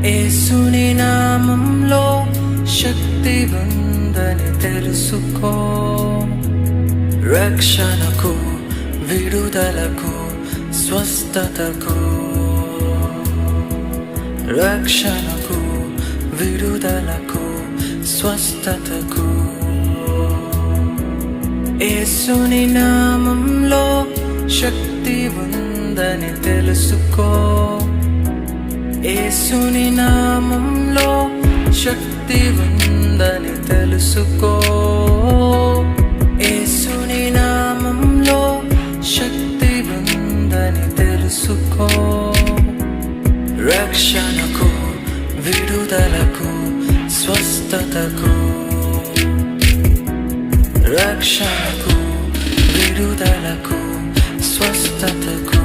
యేసుని నామంలో శక్తి ఉందని తెలుసుకో. రక్షణకు, విడుదలకు, స్వస్థతకు. రక్షణకు, విడుదలకు, స్వస్థతకు. యేసుని నామంలో శక్తి ఉందని తెలుసుకో. యేసుని నామంలో శక్తి ఉందని తెలుసుకో. యేసుని నామంలో శక్తి ఉందని తెలుసుకో. రక్షణకు, విడుదలకు, స్వస్థతకు. రక్షణకు, విడుదలకు, స్వస్థతకు.